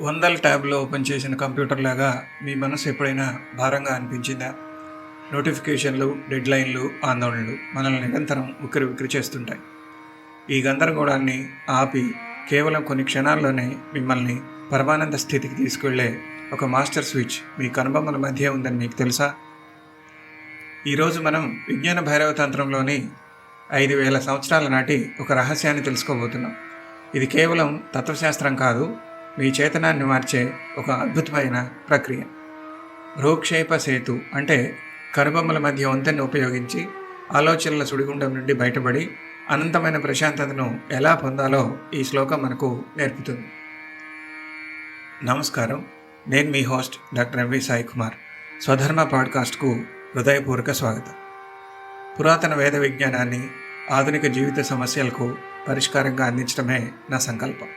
వందల ట్యాబ్లో ఓపెన్ చేసిన కంప్యూటర్ లాగా మీ మనసు ఎప్పుడైనా భారంగా అనిపించిందా? నోటిఫికేషన్లు, డెడ్లైన్లు, ఆందోళనలు మనల్ని నిరంతరం ఉక్కిరిబిక్కిరి చేస్తుంటాయి. ఈ గందరగోళాన్ని ఆపి కేవలం కొన్ని క్షణాల్లోనే మిమ్మల్ని పరమానంద స్థితికి తీసుకెళ్లే ఒక మాస్టర్ స్విచ్ మీ కనుబొమ్మల మధ్య ఉందని మీకు తెలుసా? ఈరోజు మనం విజ్ఞాన భైరవ తంత్రంలోని 5000 సంవత్సరాల నాటి ఒక రహస్యాన్ని తెలుసుకోబోతున్నాం. ఇది కేవలం తత్వశాస్త్రం కాదు, మీ చేతనాన్ని మార్చే ఒక అద్భుతమైన ప్రక్రియ. భ్రూక్షేప సేతు అంటే కనుబొమ్మల మధ్య వంతెన్ని ఉపయోగించి ఆలోచనల సుడిగుండం నుండి బయటపడి అనంతమైన ప్రశాంతతను ఎలా పొందాలో ఈ శ్లోకం మనకు నేర్పుతుంది. నమస్కారం, నేను మీ host doctor MV Sai Kumar. Swadharma పాడ్కాస్ట్కు హృదయపూర్వక స్వాగతం. పురాతన వేద విజ్ఞానాన్ని ఆధునిక జీవిత సమస్యలకు పరిష్కారంగా అందించడమే నా సంకల్పం.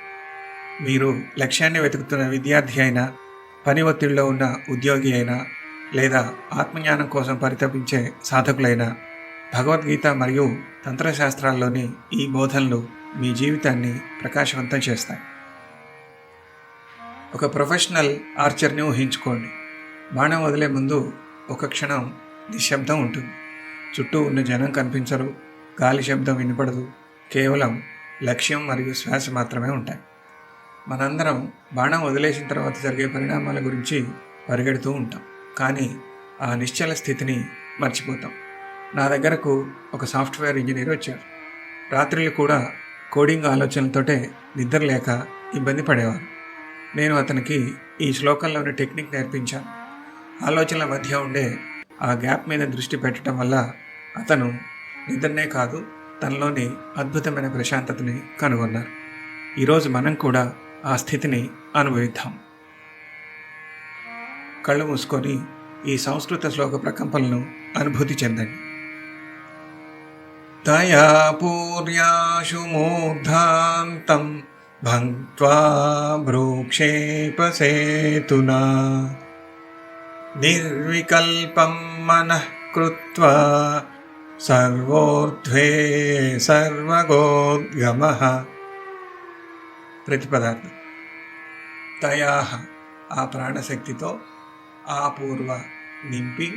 మీరు లక్ష్యాన్ని వెతుకుతున్న విద్యార్థి అయినా, పని ఒత్తిడిలో ఉన్న ఉద్యోగి అయినా, లేదా ఆత్మజ్ఞానం కోసం పరితపించే సాధకులైనా, భగవద్గీత మరియు తంత్రశాస్త్రాల్లోని ఈ బోధనలు మీ జీవితాన్ని ప్రకాశవంతం చేస్తాయి. ఒక ప్రొఫెషనల్ ఆర్చర్ని ఊహించుకోండి. బాణం వదిలే ముందు ఒక క్షణం నిశ్శబ్దం ఉంటుంది. చుట్టూ ఉన్న జనం కనిపించరు, గాలి శబ్దం వినపడదు, కేవలం లక్ష్యం మరియు శ్వాస మాత్రమే ఉంటాయి. మనందరం బాణం వదిలేసిన తర్వాత జరిగే పరిణామాల గురించి పరిగెడుతూ ఉంటాం, కానీ ఆ నిశ్చల స్థితిని మర్చిపోతాం. నా దగ్గరకు ఒక సాఫ్ట్వేర్ ఇంజనీర్ వచ్చారు. రాత్రులు కూడా కోడింగ్ ఆలోచనలతోటే నిద్ర లేక ఇబ్బంది పడేవారు. నేను అతనికి ఈ శ్లోకంలోని టెక్నిక్ నేర్పించాను. ఆలోచనల మధ్య ఉండే ఆ గ్యాప్ మీద దృష్టి పెట్టడం వల్ల అతను నిద్రనే కాదు, తనలోని అద్భుతమైన ప్రశాంతతని కనుగొన్నారు. ఈరోజు మనం కూడా ఆ స్థితిని అనుభవిద్దాం. కళ్ళు మూసుకొని ఈ సంస్కృత శ్లోక ప్రకంపనలను అనుభూతి చెందండి. తయా పూర్యాశు మూర్ధాంతం భంక్త్వా భ్రూక్షేపసేతునా నిర్వికల్పం మనః కృత్వా సర్వోర్ధ్వే సర్వగోద్గమః. ప్రతిపదార్థం: తయాహ ఆ ప్రాణశక్తితో, ఆపూర్వ నింపి,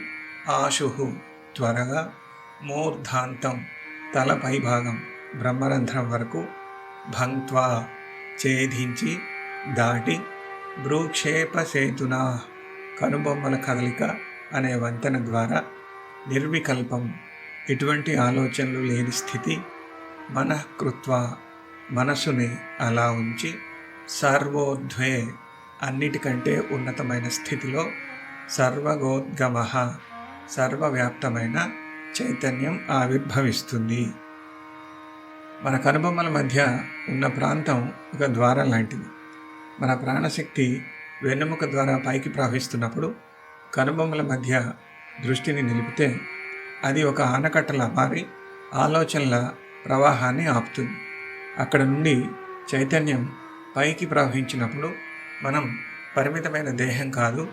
ఆశుహు త్వరగా, మూర్ధాంతం తల పైభాగం బ్రహ్మరంధ్రం వరకు, భంక్త్వా ఛేదించి దాటి, భ్రూక్షేపసేతునా కనుబొమ్మల కదలిక అనే వంతెన ద్వారా, నిర్వికల్పం ఎటువంటి ఆలోచనలు లేని స్థితి, మనః కృత్వా మనసుని అలా ఉంచి, సర్వోర్ధ్వే అన్నిటికంటే ఉన్నతమైన స్థితిలో, సర్వగోద్గమః సర్వవ్యాప్తమైన చైతన్యం ఆవిర్భవిస్తుంది. మన కనుబొమ్మల మధ్య ఉన్న ప్రాంతం ఒక ద్వారం లాంటిది. మన ప్రాణశక్తి వెన్నెముక ద్వారా పైకి ప్రవహిస్తున్నప్పుడు కనుబొమ్మల మధ్య దృష్టిని నిలిపితే అది ఒక ఆనకట్టలా మారి ఆలోచనల ప్రవాహాన్ని ఆపుతుంది. అక్కడ నుండి చైతన్యం పైకి ప్రవహించినప్పుడు మనం పరిమితమైన దేహం కాదు,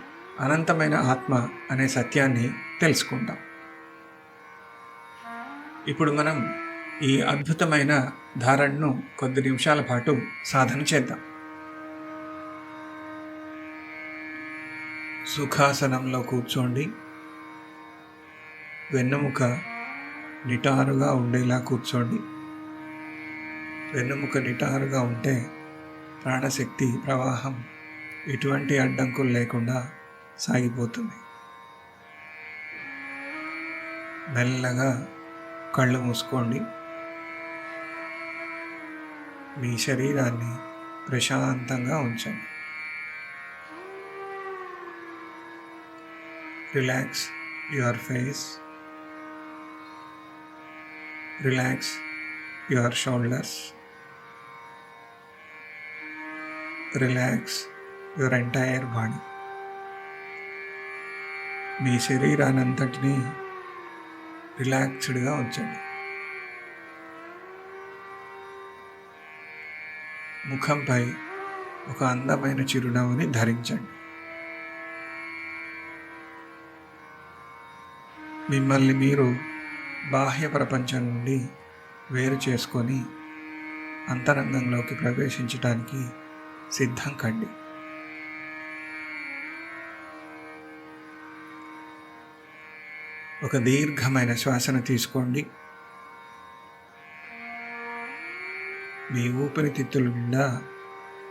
అనంతమైన ఆత్మ అనే సత్యాన్ని తెలుసుకుంటాం. ఇప్పుడు మనం ఈ అద్భుతమైన ధారణను కొద్ది నిమిషాల పాటు సాధన చేద్దాం. సుఖాసనంలో కూర్చోండి. వెన్నెముక నిటారుగా ఉండేలా కూర్చోండి. వెన్నెముక నిటారుగా ఉంటే ప్రాణశక్తి ప్రవాహం ఎటువంటి అడ్డంకులు లేకుండా సాగిపోతుంది. మెల్లగా కళ్ళు మూసుకోండి. మీ శరీరాన్ని ప్రశాంతంగా ఉంచండి. Relax your face. Relax your shoulders. Relax your entire body. మీ శరీరానంతటినీ రిలాక్స్డ్గా ఉంచండి. ముఖంపై ఒక అందమైన చిరునవ్వుని ధరించండి. మిమ్మల్ని మీరు బాహ్య ప్రపంచం నుండి వేరు చేసుకొని అంతరంగంలోకి ప్రవేశించడానికి సిద్ధం కండి. ఒక దీర్ఘమైన శ్వాసను తీసుకోండి. మీ ఊపిరితిత్తుల నిండా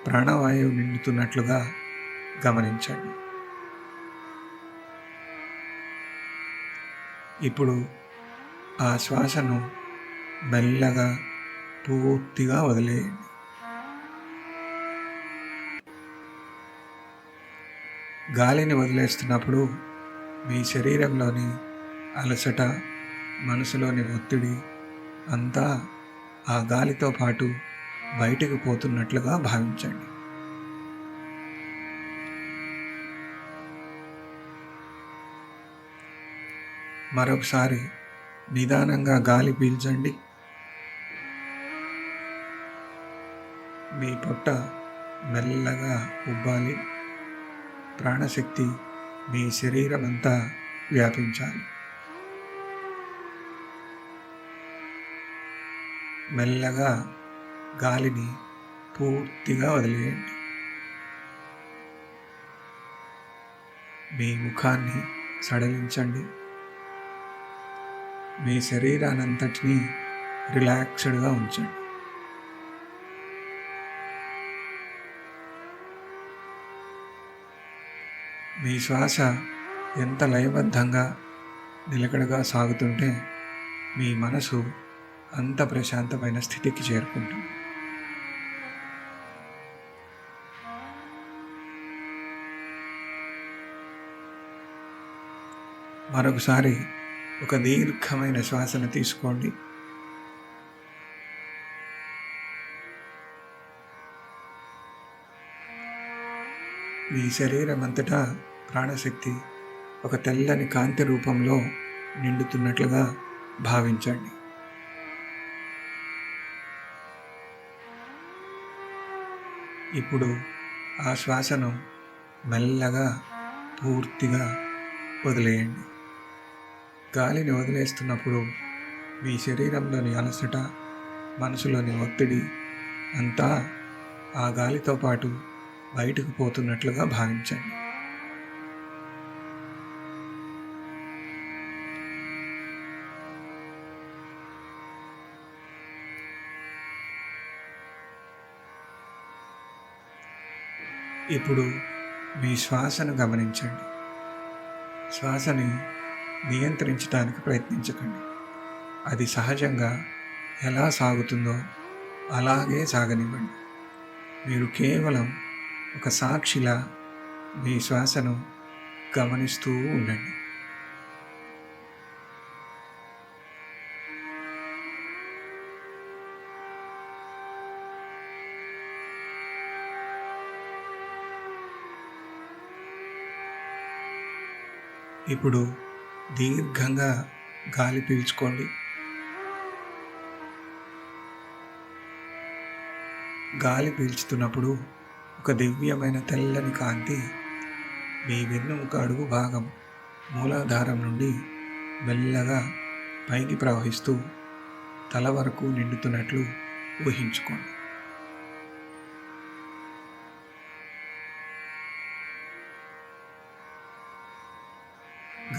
ప్రాణవాయువు నిండుతున్నట్లుగా గమనించండి. ఇప్పుడు ఆ శ్వాసను మెల్లగా పూర్తిగా వదిలేయండి. గాలిని వదిలేస్తున్నప్పుడు మీ శరీరంలోని అలసట, మనసులోని ఒత్తిడి అంతా ఆ గాలితో పాటు బయటికి పోతున్నట్లుగా భావించండి. మరొకసారి నిదానంగా గాలి పీల్చండి. మీ పొట్ట మెల్లగా ఉబ్బాలి. ప్రాణశక్తి మీ శరీరం అంతా వ్యాపించాలి. మెల్లగా గాలిని పూర్తిగా వదిలేయండి. మీ ముఖాన్ని సడలించండి. మీ శరీరానంతటినీ రిలాక్స్డ్గా ఉంచండి. మీ శ్వాస ఎంత లయబద్ధంగా నిలకడగా సాగుతుంటే మీ మనసు అంత ప్రశాంతమైన స్థితికి చేరుకుంటుంది. మరొకసారి ఒక దీర్ఘమైన శ్వాసను తీసుకోండి. మీ శరీరం అంతటా ప్రాణశక్తి ఒక తెల్లని కాంతి రూపంలో నిండుతున్నట్లుగా భావించండి. ఇప్పుడు ఆ శ్వాసను మెల్లగా పూర్తిగా వదిలేయండి. గాలిని వదిలేస్తున్నప్పుడు మీ శరీరంలోని అలసట, మనసులోని ఒత్తిడి అంతా ఆ గాలితో పాటు బయటకు పోతున్నట్లుగా భావించండి. ఇప్పుడు మీ శ్వాసను గమనించండి. శ్వాసని నియంత్రించడానికి ప్రయత్నించకండి. అది సహజంగా ఎలా సాగుతుందో అలాగే సాగనివ్వండి. మీరు కేవలం ఒక సాక్షిలా మీ శ్వాసను గమనిస్తూ ఉండండి. ఇప్పుడు దీర్ఘంగా గాలి పీల్చుకోండి. గాలి పీల్చుతున్నప్పుడు ఒక దివ్యమైన తెల్లని కాంతి మీ వెన్నుముక అడుగు భాగం మూలాధారం నుండి మెల్లగా పైకి ప్రవహిస్తూ తల వరకు నిండుతున్నట్లు ఊహించుకోండి.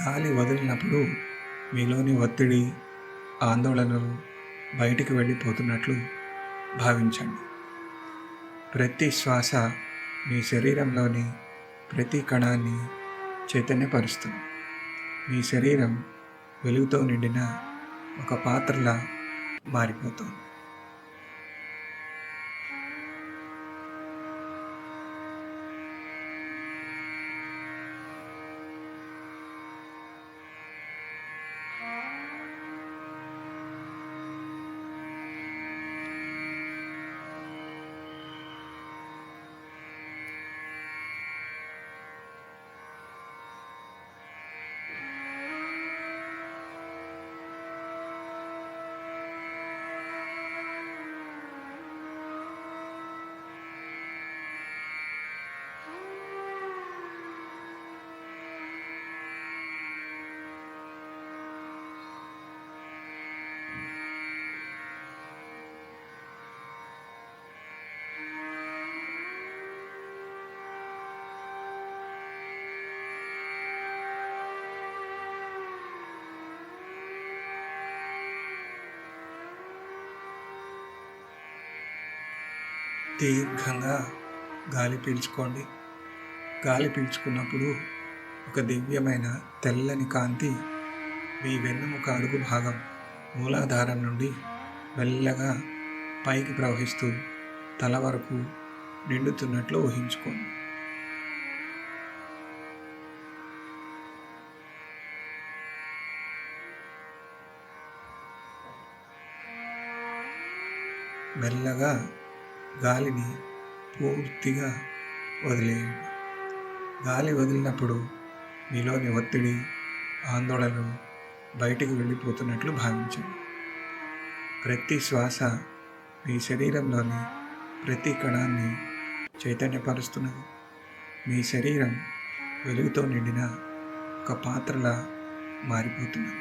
గాలి వదిలినప్పుడు మీలోని ఒత్తిడి, ఆందోళనలు బయటికి వెళ్ళిపోతున్నట్లు భావించండి. ప్రతి శ్వాస మీ శరీరంలోని ప్రతి కణాన్ని చైతన్యపరుస్తుంది. మీ శరీరం వెలుగుతో నిండిన ఒక పాత్రలా మారిపోతుంది. దీర్ఘంగా గాలి పీల్చుకోండి. గాలి పీల్చుకున్నప్పుడు ఒక దివ్యమైన తెల్లని కాంతి మీ వెన్నెముక అడుగు భాగం మూలాధారం నుండి మెల్లగా పైకి ప్రవహిస్తూ తల వరకు నిండుతున్నట్లు ఊహించుకోండి. మెల్లగా గాలిని పూర్తిగా వదిలేయండి. గాలి వదిలినప్పుడు మీలోని ఒత్తిడి, ఆందోళనలు బయటికి వెళ్ళిపోతున్నట్లు భావించండి. ప్రతి శ్వాస మీ శరీరంలోని ప్రతి కణాన్ని చైతన్యపరుస్తున్నది. మీ శరీరం వెలుగుతో నిండిన ఒక పాత్రలా మారిపోతున్నది.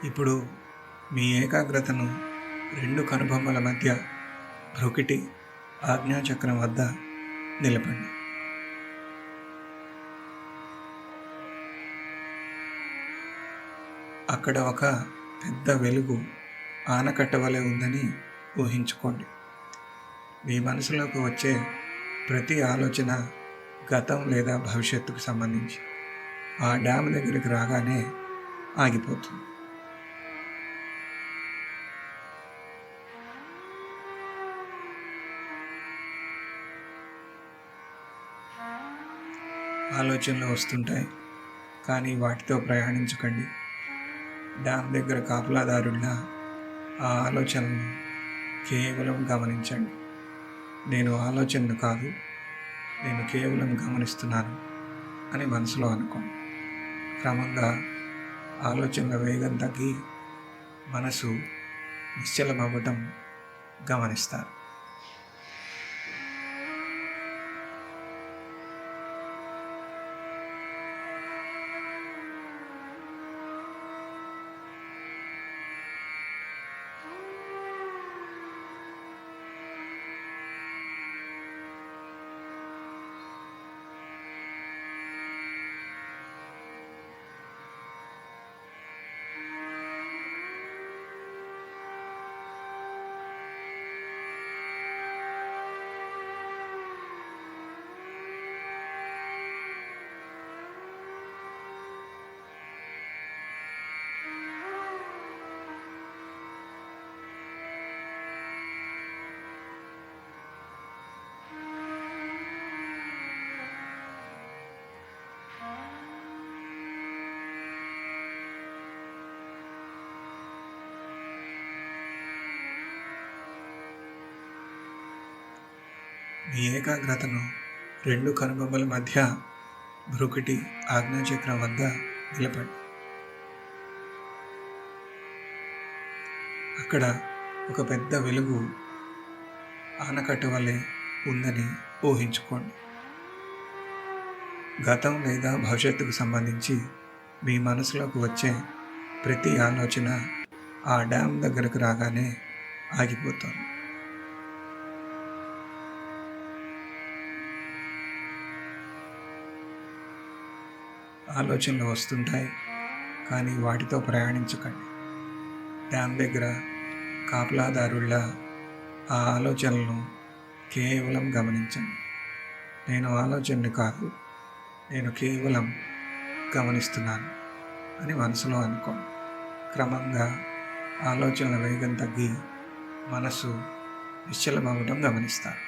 ఇప్పుడు మీ ఏకాగ్రతను రెండు కనుబొమ్మల మధ్య భ్రుకిటి ఆజ్ఞాచక్రం వద్ద నిలపండి. అక్కడ ఒక పెద్ద వెలుగు ఆనకట్ట వలె ఉందని ఊహించుకోండి. మీ మనసులోకి వచ్చే ప్రతి ఆలోచన గతం లేదా భవిష్యత్తుకు సంబంధించి ఆ డ్యామ్ దగ్గరికి రాగానే ఆగిపోతుంది. ఆలోచనలు వస్తుంటాయి, కానీ వాటితో ప్రయాణించకండి. డ్యామ్ దగ్గర కాపలాదారుల్లా ఆ ఆలోచనలను కేవలం గమనించండి. నేను ఆలోచనను కాదు, నేను కేవలం గమనిస్తున్నాను అని మనసులో అనుకోండి. క్రమంగా ఆలోచనల వేగం తగ్గి మనసు నిశ్చలమవ్వటం గమనిస్తారు. మీ ఏకాగ్రతను రెండు కనుబొమ్మల మధ్య భ్రుకిటి ఆజ్ఞాచక్రం వద్ద నిలపండి. అక్కడ ఒక పెద్ద వెలుగు ఆనకట్ట వలె ఉందని ఊహించుకోండి. గతం లేదా భవిష్యత్తుకు సంబంధించి మీ మనసులోకి వచ్చే ప్రతి ఆలోచన ఆ డ్యామ్ దగ్గరకు రాగానే ఆగిపోతుంది. ఆలోచనలు వస్తుంటాయి, కానీ వాటితో ప్రయాణించకండి. డ్యామ్ దగ్గర కాపలాదారుల్లా ఆ ఆలోచనలను కేవలం గమనించండి. నేను ఆలోచనని కాదు, నేను కేవలం గమనిస్తున్నాను అని మనసులో అనుకోండి. క్రమంగా ఆలోచనల వేగం తగ్గి మనసు నిశ్చలమవటం గమనిస్తారు.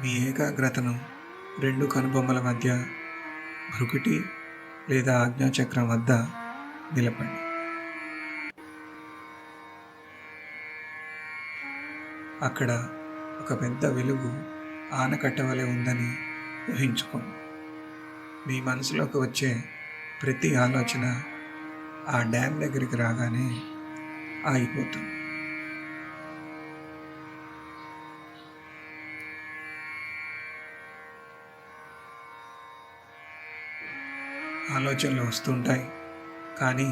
మీ ఏకాగ్రతను రెండు కనుబొమ్మల మధ్య భృకుటి లేదా ఆజ్ఞాచక్రం వద్ద నిలపండి. అక్కడ ఒక పెద్ద వెలుగు ఆనకట్ట వలె ఉందని ఊహించుకోండి. మీ మనసులోకి వచ్చే ప్రతి ఆలోచన ఆ డ్యామ్ దగ్గరికి రాగానే ఆగిపోతుంది. ఆలోచనలు వస్తుంటాయి, కానీ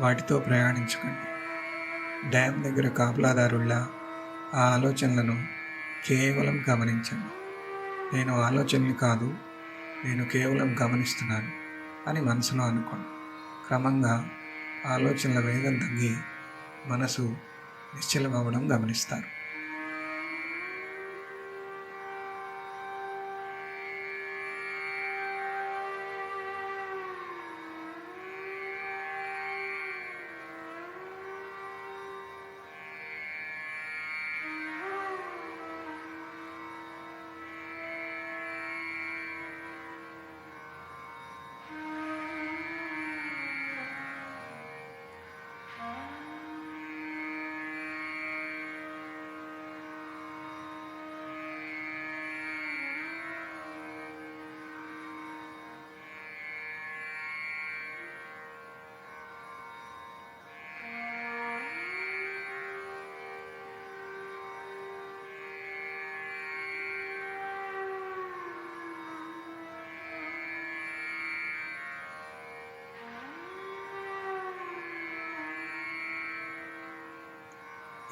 వాటితో ప్రయాణించకండి. డ్యామ్ దగ్గర కాపలాదారుల్లా ఆ ఆలోచనలను కేవలం గమనించండి. నేను ఆలోచనలు కాదు, నేను కేవలం గమనిస్తున్నాను అని మనసులో అనుకోండి. క్రమంగా ఆలోచనల వేగం తగ్గి మనసు నిశ్చలమవ్వడం గమనిస్తారు.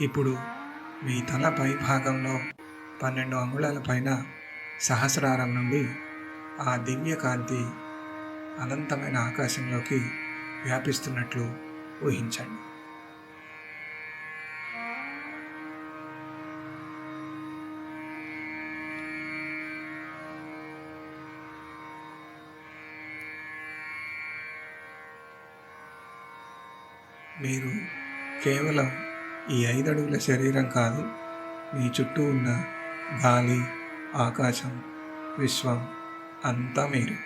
ఇప్పుడు మీ తల పై భాగంలో 12 అంగుళాల పైన సహస్రారం నుండి ఆ దివ్య కాంతి అనంతమైన ఆకాశంలోకి వ్యాపిస్తున్నట్లు ఊహించండి. మీరు కేవలం ఈ 5 అడుగుల శరీరం కాదు, మీ చుట్టూ ఉన్న గాలి, ఆకాశం, విశ్వం అంతా మీరు.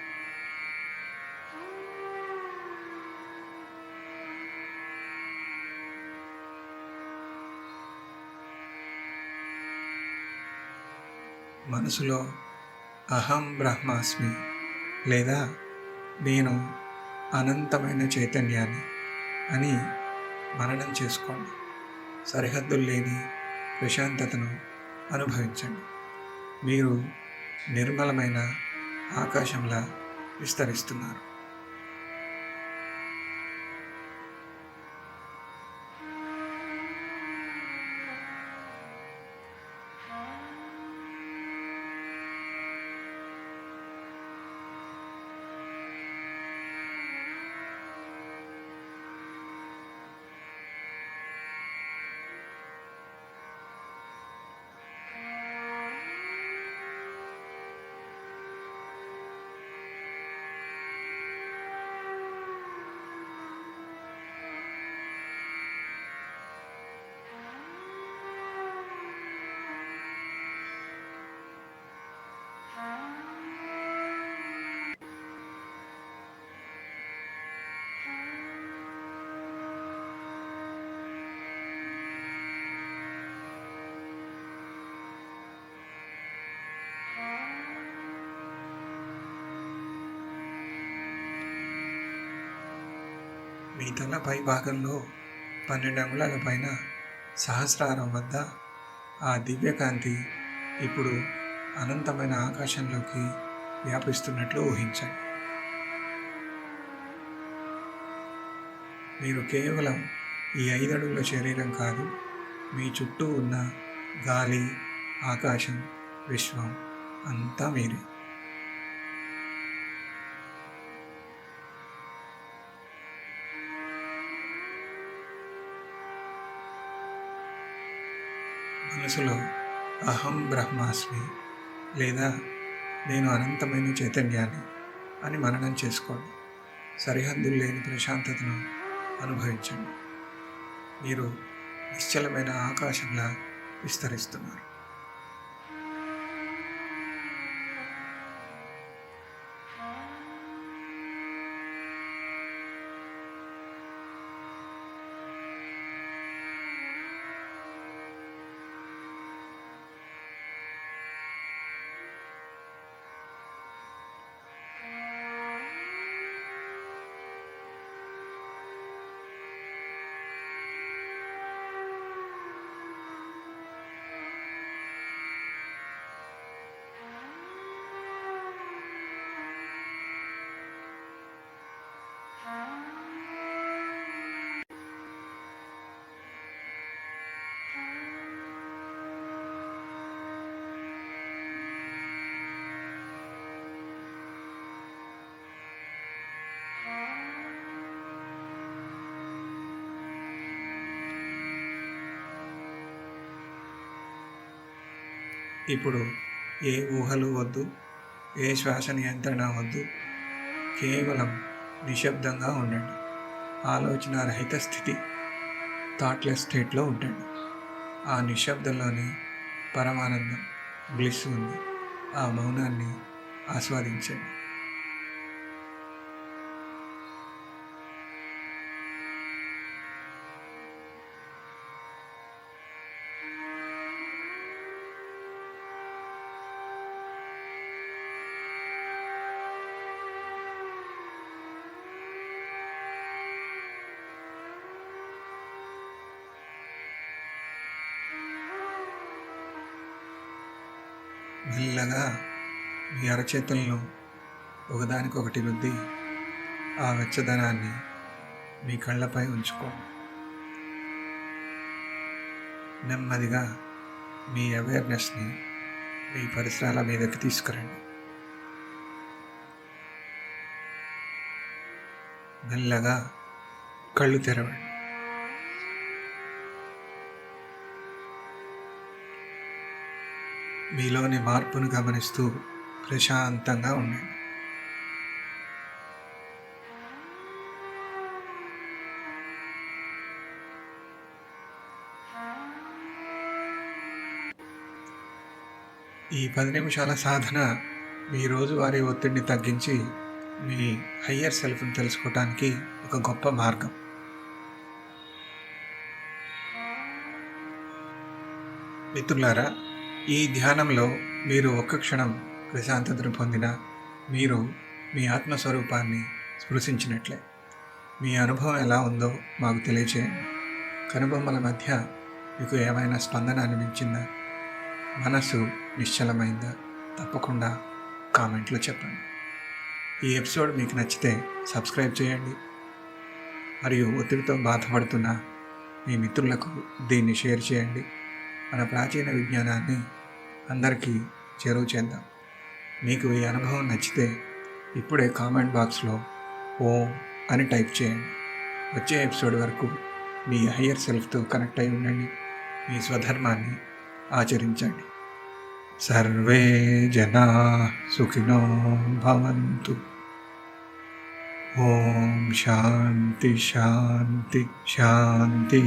మనసులో అహం బ్రహ్మాస్మి లేదా నేను అనంతమైన చైతన్యాన్ని అని మననం చేసుకోండి. సరిహద్దులు లేని ప్రశాంతతను అనుభవించండి. మీరు నిర్మలమైన ఆకాశంలా విస్తరిస్తున్నారు. మీ తల పై భాగంలో 12 అంగుళాల పైన సహస్రారం వద్ద ఆ దివ్యకాంతి ఇప్పుడు అనంతమైన ఆకాశంలోకి వ్యాపిస్తున్నట్లు ఊహించండి. మీరు కేవలం ఈ 5 అడుగుల శరీరం కాదు, మీ చుట్టూ ఉన్న గాలి, ఆకాశం, విశ్వం అంతా మీరే. మనసులో అహం బ్రహ్మాస్మి లేదా నేను అనంతమైన చైతన్యాన్ని అని మననం చేసుకోండి. సరిహద్దులు లేని ప్రశాంతతను అనుభవించండి. మీరు నిశ్చలమైన ఆకాశంలా విస్తరిస్తున్నారు. ఇప్పుడు ఏ ఊహలు వద్దు, ఏ శ్వాస నియంత్రణ వద్దు, కేవలం నిశ్శబ్దంగా ఉండండి. ఆలోచన రహిత స్థితి, థాట్లెస్ స్టేట్లో ఉండండి. ఆ నిశ్శబ్దంలోనే పరమానందం, బ్లిస్ ఉంది. ఆ మౌనాన్ని ఆస్వాదించండి. మెల్లగా మీ అరచేతులను ఒకదానికొకటి రుద్ది ఆ వెచ్చదనాన్ని మీ కళ్ళపై ఉంచుకోండి. నెమ్మదిగా మీ అవేర్నెస్ని మీ పరిసరాల మీదకి తీసుకురండి. మెల్లగా కళ్ళు తెరవండి. మీలోని మార్పును గమనిస్తూ ప్రశాంతంగా ఉండండి. ఈ 10 నిమిషాల సాధన మీ రోజువారీ ఒత్తిడిని తగ్గించి మీ హయ్యర్ సెల్ఫ్ని తెలుసుకోవటానికి ఒక గొప్ప మార్గం. మిత్రులారా, ఈ ధ్యానంలో మీరు ఒక్క క్షణం ప్రశాంతతను పొందినా మీరు మీ ఆత్మస్వరూపాన్ని స్పృశించినట్లే. మీ అనుభవం ఎలా ఉందో మాకు తెలియచేయండి. కనుబొమ్మల మధ్య మీకు ఏమైనా స్పందన అనిపించిందా? మనసు నిశ్చలమైందా? తప్పకుండా కామెంట్లో చెప్పండి. ఈ ఎపిసోడ్ మీకు నచ్చితే సబ్స్క్రైబ్ చేయండి. మరియు ఒత్తిడితో బాధపడుతున్న మీ మిత్రులకు దీన్ని షేర్ చేయండి. మన ప్రాచీన విజ్ఞానాన్ని అందరికీ చేరువ చేద్దాం. మీకు ఈ అనుభవం నచ్చితే ఇప్పుడే కామెంట్ బాక్స్లో ఓం అని టైప్ చేయండి. వచ్చే ఎపిసోడ్ వరకు మీ హయ్యర్ సెల్ఫ్తో కనెక్ట్ అయి ఉండండి. మీ స్వధర్మాన్ని ఆచరించండి. సర్వే జనా సుఖినో భవంతు. ఓం శాంతి శాంతి శాంతి.